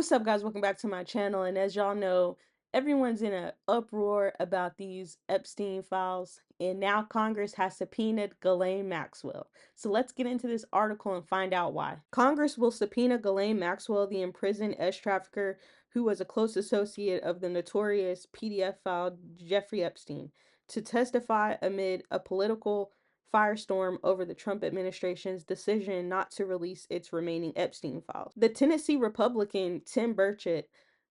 What's up, guys? Welcome back to my channel. And as y'all know, everyone's in an uproar about these Epstein files. And now Congress has subpoenaed Ghislaine Maxwell. So let's get into this article and find out why. Congress will subpoena Ghislaine Maxwell, the imprisoned trafficker who was a close associate of the notorious PDF file Jeffrey Epstein, to testify amid a political firestorm over the Trump administration's decision not to release its remaining Epstein files. The Tennessee Republican Tim Burchett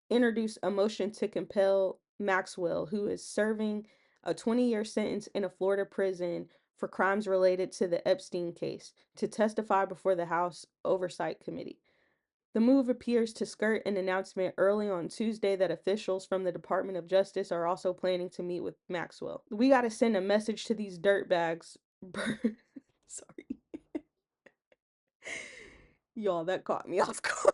introduced a motion to compel Maxwell, who is serving a 20-year sentence in a Florida prison for crimes related to the Epstein case, to testify before the House Oversight Committee. The move appears to skirt an announcement early on Tuesday that officials from the Department of Justice are also planning to meet with Maxwell. We got to send a message to these dirtbags. Sorry. Y'all, that caught me off guard.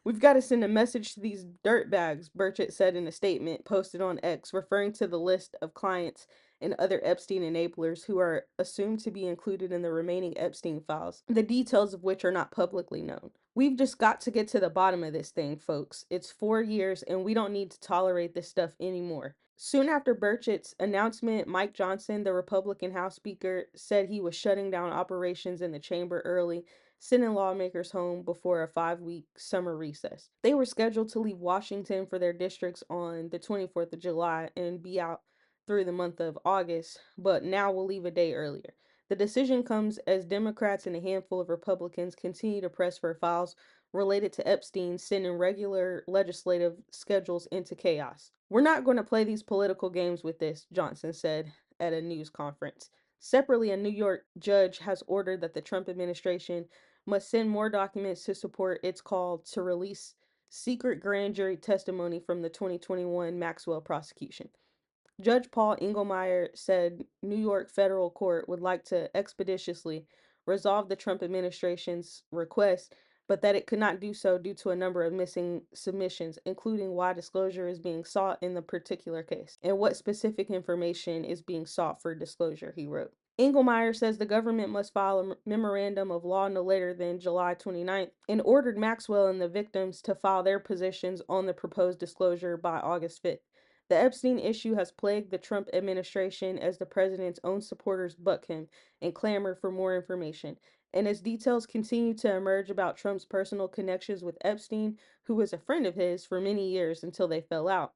We've got to send a message to these dirtbags, Burchett said in a statement posted on X, referring to the list of clients and other Epstein enablers who are assumed to be included in the remaining Epstein files, the details of which are not publicly known. We've just got to get to the bottom of this thing, folks. It's 4 years and we don't need to tolerate this stuff anymore. Soon after Burchett's announcement, Mike Johnson, the Republican House Speaker, said he was shutting down operations in the chamber early, sending lawmakers home before a 5-week summer recess. They were scheduled to leave Washington for their districts on the 24th of July and be out through the month of August, but now will leave a day earlier. The decision comes as Democrats and a handful of Republicans continue to press for files related to Epstein, sending regular legislative schedules into chaos. We're not going to play these political games with this, Johnson said at a news conference. Separately, a New York judge has ordered that the Trump administration must send more documents to support its call to release secret grand jury testimony from the 2021 Maxwell prosecution. Judge Paul Engelmeyer said New York federal court would like to expeditiously resolve the Trump administration's request, but that it could not do so due to a number of missing submissions, including why disclosure is being sought in the particular case and what specific information is being sought for disclosure, he wrote. Engelmeyer says the government must file a memorandum of law no later than July 29th and ordered Maxwell and the victims to file their positions on the proposed disclosure by August 5th. The Epstein issue has plagued the Trump administration as the president's own supporters buck him and clamor for more information. And as details continue to emerge about Trump's personal connections with Epstein, who was a friend of his for many years until they fell out.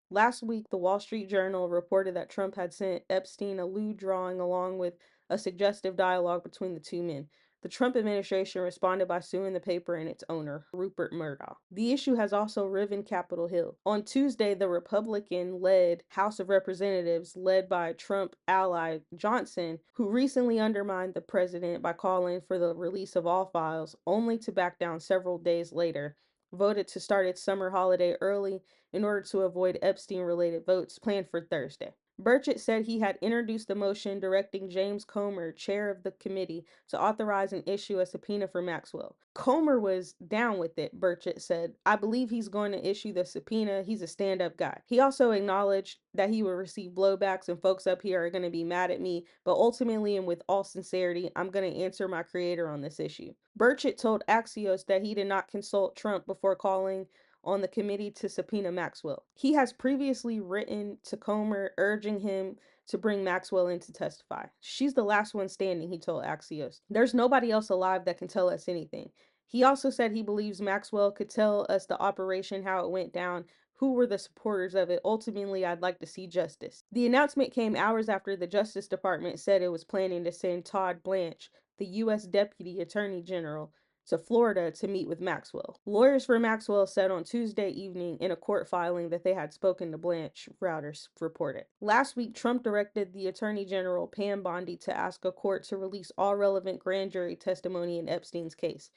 Last week, the Wall Street Journal reported that Trump had sent Epstein a lewd drawing along with a suggestive dialogue between the two men. The Trump administration responded by suing the paper and its owner, Rupert Murdoch. The issue has also riven Capitol Hill. On Tuesday, the Republican-led House of Representatives, led by Trump ally Johnson, who recently undermined the president by calling for the release of all files, only to back down several days later, voted to start its summer holiday early in order to avoid Epstein-related votes planned for Thursday. Burchett said he had introduced the motion directing James Comer, chair of the committee, to authorize and issue a subpoena for Maxwell. Comer was down with it, Burchett said. I believe he's going to issue the subpoena. He's a stand-up guy. He also acknowledged that he would receive blowbacks and folks up here are going to be mad at me, but ultimately and with all sincerity, I'm going to answer my creator on this issue. Burchett told Axios that he did not consult Trump before calling on the committee to subpoena Maxwell. He has previously written to Comer urging him to bring Maxwell in to testify. She's the last one standing, he told Axios. There's nobody else alive that can tell us anything. He also said he believes Maxwell could tell us the operation, how it went down, who were the supporters of it. Ultimately, I'd like to see justice. The announcement came hours after the Justice Department said it was planning to send Todd Blanche, the U.S. Deputy Attorney General, to Florida to meet with Maxwell. Lawyers for Maxwell said on Tuesday evening in a court filing that they had spoken to Blanche, Reuters reported. Last week, Trump directed the Attorney General Pam Bondi to ask a court to release all relevant grand jury testimony in Epstein's case.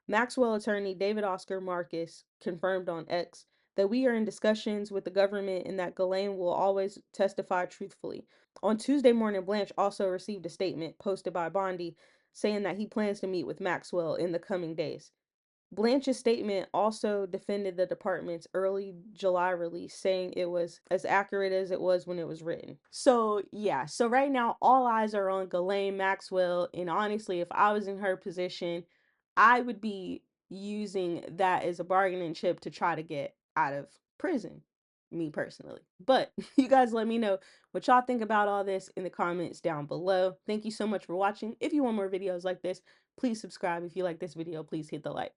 Maxwell attorney David Oscar Marcus confirmed on X that we are in discussions with the government and that Ghislaine will always testify truthfully. On Tuesday morning, Blanche also received a statement posted by Bondi saying that he plans to meet with Maxwell in the coming days. Blanche's statement also defended the department's early July release, saying it was as accurate as it was when it was written. So right now all eyes are on Ghislaine Maxwell, and honestly, if I was in her position, I would be using that as a bargaining chip to try to get out of prison, me personally. But you guys let me know what y'all think about all this in the comments down below. Thank you so much for watching. If you want more videos like this, please subscribe. If you like this video, please hit the like.